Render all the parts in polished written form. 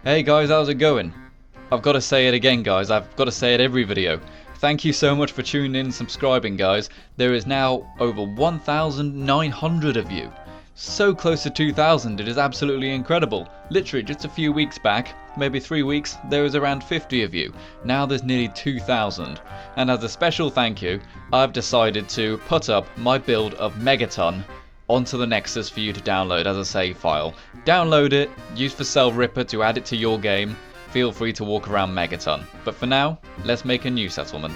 Hey guys, how's it going? I've got to say it again guys, I've got to say it every video. Thank you so much for tuning in and subscribing guys. There is now over 1,900 of you. So close to 2,000, it is absolutely incredible. Literally just a few weeks back, maybe 3 weeks, there was around 50 of you. Now there's nearly 2,000. And as a special thank you, I've decided to put up my build of Megaton onto the Nexus for you to download as a save file. Download it, use for Cell Ripper to add it to your game. Feel free to walk around Megaton. But for now, let's make a new settlement.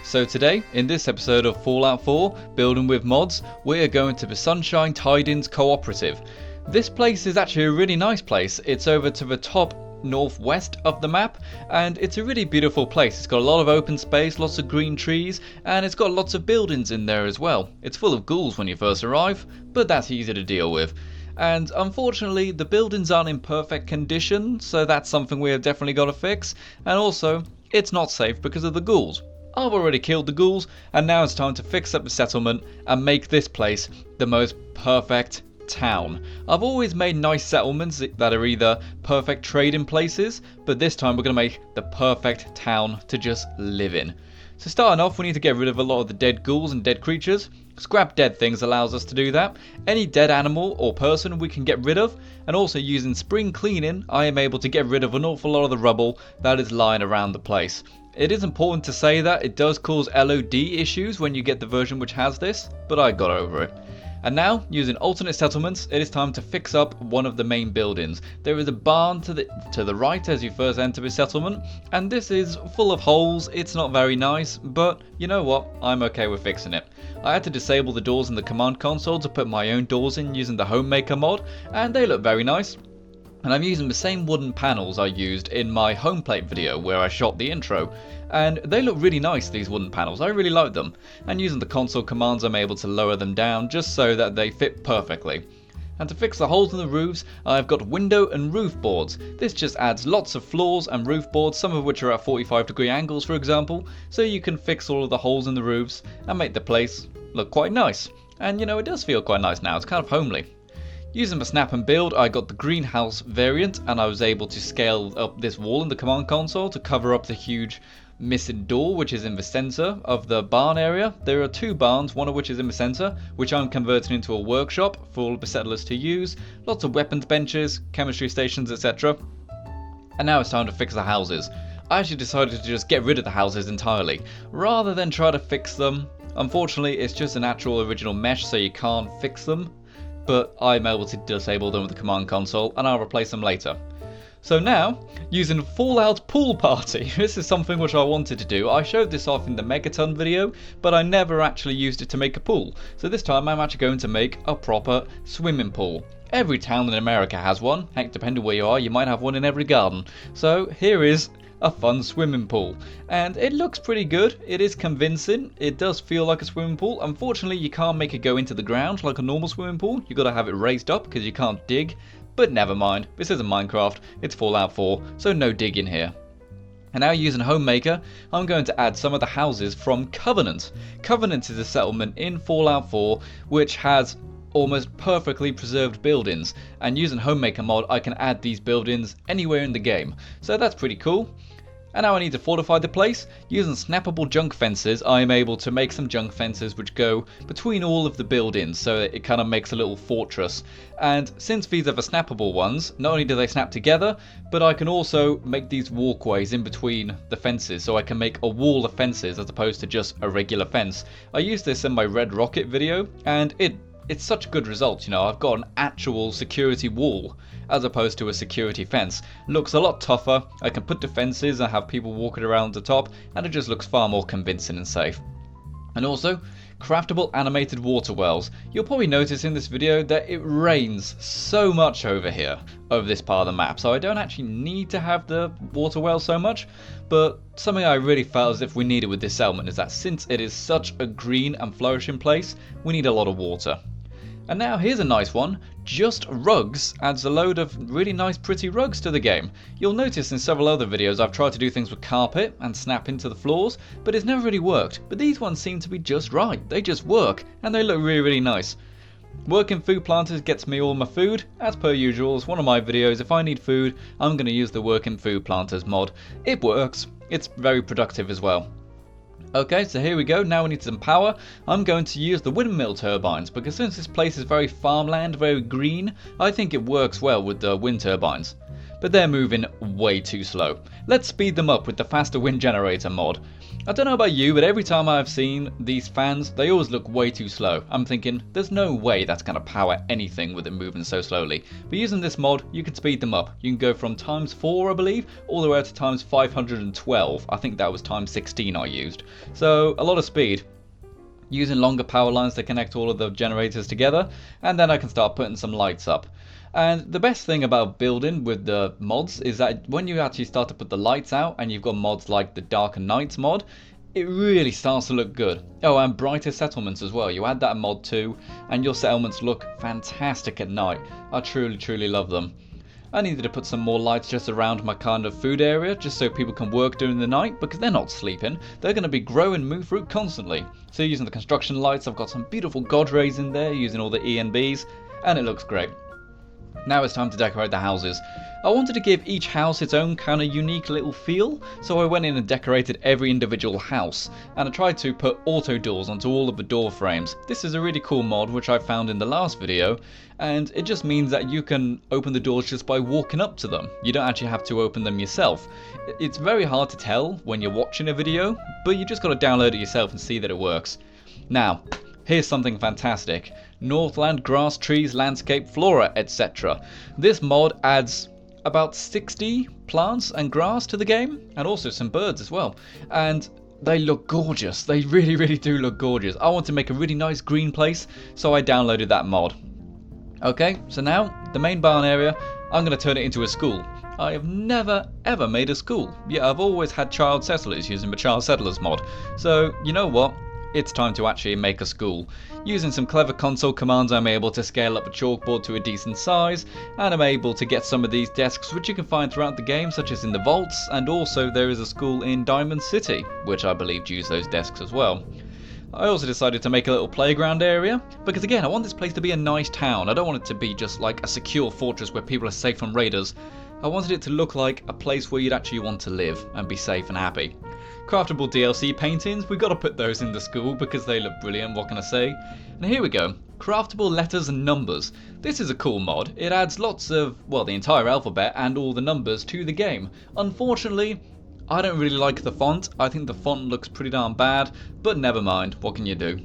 So today, in this episode of Fallout 4, Building with Mods, we are going to the Sunshine Tidings Cooperative. This place is actually a really nice place. It's over to the top northwest of the map, and it's a really beautiful place. It's got a lot of open space, lots of green trees, and it's got lots of buildings in there as well. It's full of ghouls when you first arrive, but that's easy to deal with. And unfortunately, the buildings aren't in perfect condition, so that's something we have definitely got to fix. And also, it's not safe because of the ghouls. I've already killed the ghouls, and now it's time to fix up the settlement and make this place the most perfect town. I've always made nice settlements that are either perfect trading places, but this time we're going to make the perfect town to just live in. So starting off, we need to get rid of a lot of the dead ghouls and dead creatures. Scrap dead things allows us to do that. Any dead animal or person we can get rid of, and also using spring cleaning I am able to get rid of an awful lot of the rubble that is lying around the place. It is important to say that it does cause LOD issues when you get the version which has this, but I got over it. And now, using alternate settlements, it is time to fix up one of the main buildings. There is a barn to the right as you first enter the settlement, and this is full of holes. It's not very nice, but you know what? I'm okay with fixing it. I had to disable the doors in the command console to put my own doors in using the Homemaker mod, and they look very nice. And I'm using the same wooden panels I used in my home plate video where I shot the intro. And they look really nice, these wooden panels. I really like them. And using the console commands I'm able to lower them down just so that they fit perfectly. And to fix the holes in the roofs, I've got window and roof boards. This just adds lots of floors and roof boards, some of which are at 45-degree angles for example, so you can fix all of the holes in the roofs and make the place look quite nice. And you know, it does feel quite nice now, it's kind of homely. Using the snap and build, I got the greenhouse variant, and I was able to scale up this wall in the command console to cover up the huge missing door which is in the center of the barn area. There are two barns, one of which is in the center, which I'm converting into a workshop for all of the settlers to use. Lots of weapons benches, chemistry stations, etc. And now it's time to fix the houses. I actually decided to just get rid of the houses entirely, rather than try to fix them. Unfortunately, it's just an actual original mesh, so you can't fix them. But I'm able to disable them with the command console, and I'll replace them later. So now, using Fallout Pool Party, this is something which I wanted to do. I showed this off in the Megaton video, but I never actually used it to make a pool. So this time I'm actually going to make a proper swimming pool. Every town in America has one. Heck, depending where you are, you might have one in every garden. So here is a fun swimming pool, and it looks pretty good. It is convincing. It does feel like a swimming pool. Unfortunately, you can't make it go into the ground like a normal swimming pool. You got to have it raised up because you can't dig, but never mind, this isn't Minecraft, it's Fallout 4, so no digging here. And now using Homemaker, I'm going to add some of the houses from Covenant. Covenant is a settlement in Fallout 4 which has almost perfectly preserved buildings, and using Homemaker mod I can add these buildings anywhere in the game, so that's pretty cool. And now I need to fortify the place. Using snappable junk fences I am able to make some junk fences which go between all of the buildings, so that it kind of makes a little fortress. And since these are the snappable ones, not only do they snap together, but I can also make these walkways in between the fences, so I can make a wall of fences as opposed to just a regular fence. I used this in my Red Rocket video, and it's such a good result. You know, I've got an actual security wall as opposed to a security fence. Looks a lot tougher. I can put defenses and have people walking around the top, and it just looks far more convincing and safe. And also, craftable animated water wells. You'll probably notice in this video that it rains so much over here, over this part of the map, so I don't actually need to have the water well so much, but something I really felt as if we needed with this settlement is that since it is such a green and flourishing place, we need a lot of water. And now here's a nice one. Just Rugs adds a load of really nice pretty rugs to the game. You'll notice in several other videos I've tried to do things with carpet and snap into the floors, but it's never really worked. But these ones seem to be just right. They just work, and they look really, really nice. Working food planters gets me all my food. As per usual, it's one of my videos. If I need food, I'm going to use the working food planters mod. It works. It's very productive as well. Okay, so here we go. Now we need some power. I'm going to use the windmill turbines because since this place is very farmland, very green, I think it works well with the wind turbines. But they're moving way too slow. Let's speed them up with the faster wind generator mod. I don't know about you, but every time I've seen these fans, they always look way too slow. I'm thinking, there's no way that's going to power anything with it moving so slowly. But using this mod, you can speed them up. You can go from ×4, I believe, all the way up to ×512. I think that was ×16 I used. So, a lot of speed. Using longer power lines to connect all of the generators together, and then I can start putting some lights up. And the best thing about building with the mods is that when you actually start to put the lights out and you've got mods like the Darker Nights mod, it really starts to look good. Oh, and brighter settlements as well. You add that mod too and your settlements look fantastic at night. I truly love them. I needed to put some more lights just around my kind of food area just so people can work during the night because they're not sleeping. They're going to be grow and move fruit constantly. So using the construction lights, I've got some beautiful god rays in there using all the ENBs and it looks great. Now it's time to decorate the houses. I wanted to give each house its own kind of unique little feel, so I went in and decorated every individual house, and I tried to put auto doors onto all of the door frames. This is a really cool mod which I found in the last video, and it just means that you can open the doors just by walking up to them. You don't actually have to open them yourself. It's very hard to tell when you're watching a video, but you just got to download it yourself and see that it works. Now, here's something fantastic. Northland, grass, trees, landscape, flora, etc. This mod adds about 60 plants and grass to the game, and also some birds as well. And they look gorgeous. They really do look gorgeous. I want to make a really nice green place, so I downloaded that mod. Okay, so now the main barn area, I'm going to turn it into a school. I have never ever made a school. Yeah, I've always had child settlers using the child settlers mod. So, you know what? It's time to actually make a school. Using some clever console commands, I'm able to scale up the chalkboard to a decent size, and I'm able to get some of these desks which you can find throughout the game, such as in the vaults, and also there is a school in Diamond City, which I believe use those desks as well. I also decided to make a little playground area, because again, I want this place to be a nice town. I don't want it to be just like a secure fortress where people are safe from raiders. I wanted it to look like a place where you'd actually want to live and be safe and happy. Craftable DLC Paintings, we got to put those in the school because they look brilliant, what can I say? And here we go, Craftable Letters and Numbers. This is a cool mod. It adds lots of, well, the entire alphabet and all the numbers to the game. Unfortunately, I don't really like the font. I think the font looks pretty darn bad, but never mind, what can you do?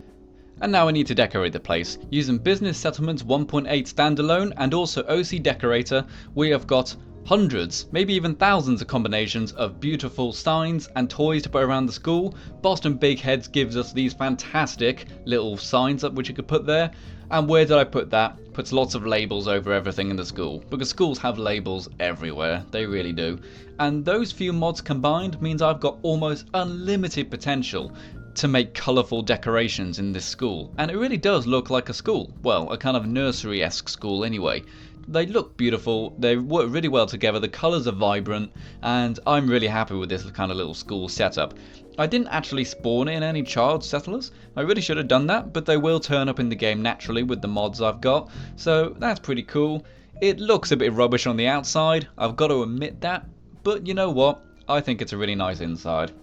And now I need to decorate the place. Using Business Settlements 1.8 Standalone and also OCDecorator, we have got hundreds, maybe even thousands of combinations of beautiful signs and toys to put around the school. Boston Bigheads gives us these fantastic little signs up which you could put there. And where did I put that? Puts lots of labels over everything in the school, because schools have labels everywhere, they really do. And those few mods combined means I've got almost unlimited potential to make colourful decorations in this school. And it really does look like a school. Well, a kind of nursery-esque school anyway. They look beautiful, they work really well together, the colours are vibrant, and I'm really happy with this kind of little school setup. I didn't actually spawn in any child settlers. I really should have done that, but they will turn up in the game naturally with the mods I've got, so that's pretty cool. It looks a bit rubbish on the outside, I've got to admit that, but you know what, I think it's a really nice inside.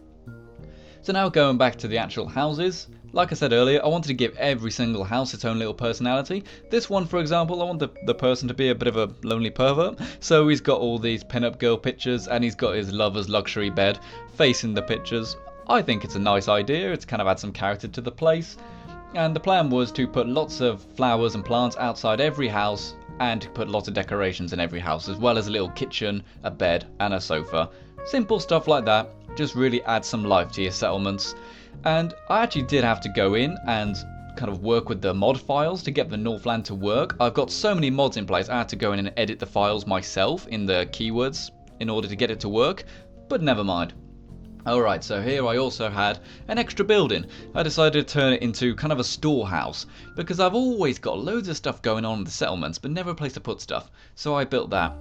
So now going back to the actual houses, like I said earlier, I wanted to give every single house its own little personality. This one, for example, I want the person to be a bit of a lonely pervert. So he's got all these pin-up girl pictures and he's got his lover's luxury bed facing the pictures. I think it's a nice idea, it's kind of add some character to the place. And the plan was to put lots of flowers and plants outside every house and to put lots of decorations in every house, as well as a little kitchen, a bed and a sofa. Simple stuff like that, just really add some life to your settlements. And I actually did have to go in and kind of work with the mod files to get the Northland to work. I've got so many mods in place, I had to go in and edit the files myself in the keywords in order to get it to work, but never mind. Alright, so here I also had an extra building. I decided to turn it into kind of a storehouse, because I've always got loads of stuff going on in the settlements, but never a place to put stuff, so I built that.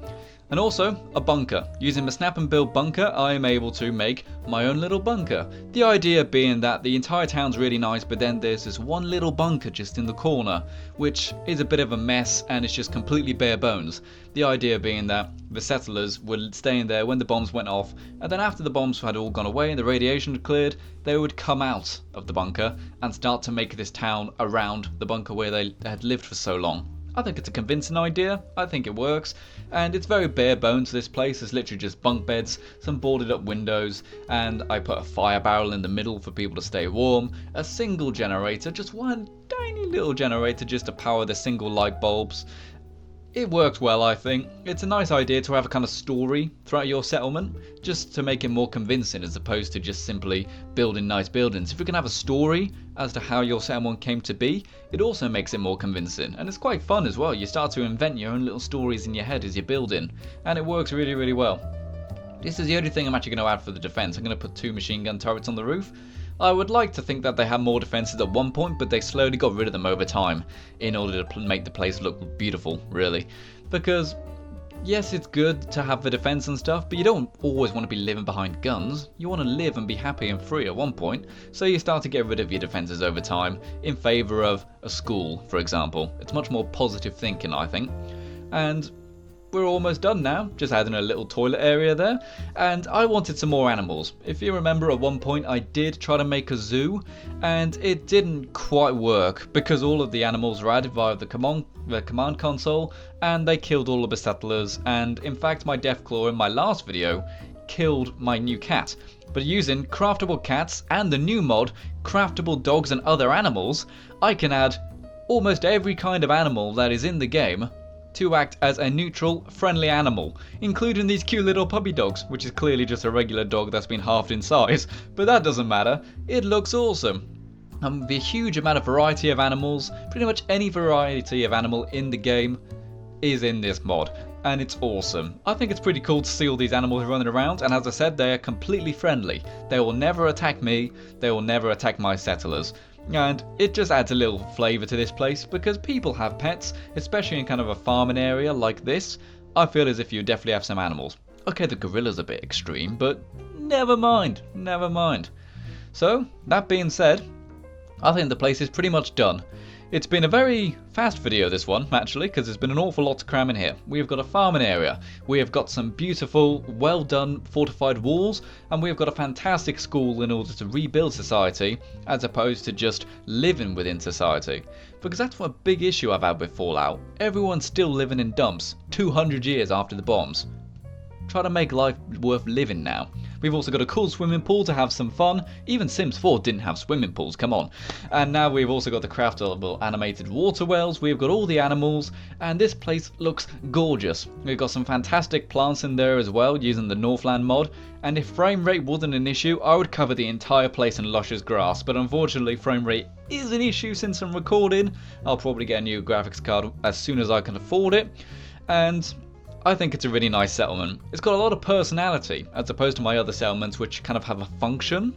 And also, a bunker. Using the snap and build bunker, I am able to make my own little bunker. The idea being that the entire town's really nice, but then there's this one little bunker just in the corner, which is a bit of a mess and it's just completely bare bones. The idea being that the settlers were staying there when the bombs went off, and then after the bombs had all gone away and the radiation had cleared, they would come out of the bunker and start to make this town around the bunker where they had lived for so long. I think it's a convincing idea, I think it works, and it's very bare bones. This place is literally just bunk beds, some boarded up windows, and I put a fire barrel in the middle for people to stay warm, a single generator, just one tiny little generator just to power the single light bulbs. It works well, I think. It's a nice idea to have a kind of story throughout your settlement, just to make it more convincing as opposed to just simply building nice buildings. If you can have a story as to how your settlement came to be, it also makes it more convincing. And it's quite fun as well. You start to invent your own little stories in your head as you're building, and it works really, really well. This is the only thing I'm actually going to add for the defense. I'm going to put 2 machine gun turrets on the roof. I would like to think that they had more defenses at one point, but they slowly got rid of them over time in order to make the place look beautiful, really. Because, yes, it's good to have the defense and stuff, but you don't always want to be living behind guns. You want to live and be happy and free at one point, so you start to get rid of your defenses over time in favour of a school, for example. It's much more positive thinking, I think. And we're almost done now, just adding a little toilet area there, and I wanted some more animals. If you remember, at one point I did try to make a zoo, and it didn't quite work because all of the animals were added via the command console, and they killed all of the settlers, and in fact my Deathclaw in my last video killed my new cat. But using Craftable Cats and the new mod, Craftable Dogs and Other Animals, I can add almost every kind of animal that is in the game to act as a neutral, friendly animal, including these cute little puppy dogs, which is clearly just a regular dog that's been halved in size, but that doesn't matter, it looks awesome. The huge amount of variety of animals, pretty much any variety of animal in the game is in this mod, and it's awesome. I think it's pretty cool to see all these animals running around, and as I said, they are completely friendly. They will never attack me, they will never attack my settlers. And it just adds a little flavour to this place, because people have pets, especially in kind of a farming area like this. I feel as if you definitely have some animals. Okay, the gorilla's a bit extreme, but never mind, never mind. So, that being said, I think the place is pretty much done. It's been a very fast video, this one, actually, because there's been an awful lot to cram in here. We have got a farming area, we have got some beautiful, well done fortified walls, and we have got a fantastic school in order to rebuild society, as opposed to just living within society. Because that's what a big issue I've had with Fallout. Everyone's still living in dumps, 200 years after the bombs. Try to make life worth living now. We've also got a cool swimming pool to have some fun. Even Sims 4 didn't have swimming pools, come on. And now we've also got the craftable animated water wells. We've got all the animals, and this place looks gorgeous. We've got some fantastic plants in there as well, using the Northland mod. And if frame rate wasn't an issue, I would cover the entire place in luscious grass. But unfortunately, frame rate is an issue since I'm recording. I'll probably get a new graphics card as soon as I can afford it. And I think it's a really nice settlement. It's got a lot of personality, as opposed to my other settlements which kind of have a function.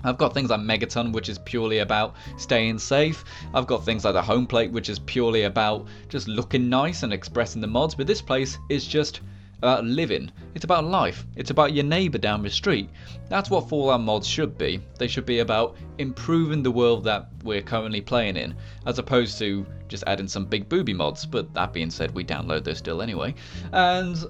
I've got things like Megaton, which is purely about staying safe. I've got things like the home plate, which is purely about just looking nice and expressing the mods. But this place is just about living. It's about life. It's about your neighbour down the street. That's what Fallout mods should be. They should be about improving the world that we're currently playing in, as opposed to just adding some big booby mods. But that being said, we download those still anyway. And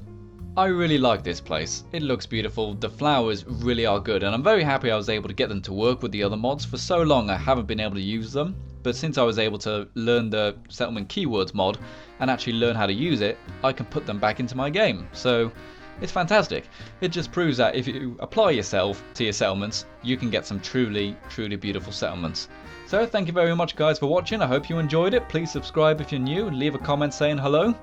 I really like this place. It looks beautiful. The flowers really are good, and I'm very happy I was able to get them to work with the other mods. For so long I haven't been able to use them, but since I was able to learn the settlement keywords mod and actually learn how to use it, I can put them back into my game. So it's fantastic. It just proves that if you apply yourself to your settlements, you can get some truly, truly beautiful settlements. So thank you very much guys for watching. I hope you enjoyed it. Please subscribe if you're new, leave a comment saying hello.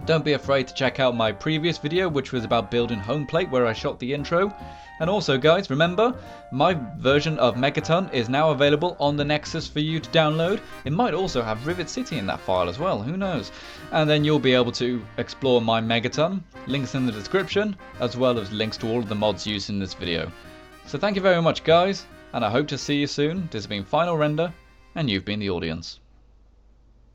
Don't be afraid to check out my previous video, which was about building home plate, where I shot the intro. And also guys, remember, my version of Megaton is now available on the Nexus for you to download. It might also have Rivet City in that file as well, who knows. And then you'll be able to explore my Megaton, links in the description, as well as links to all of the mods used in this video. So thank you very much guys, and I hope to see you soon. This has been Final Render, and you've been the audience.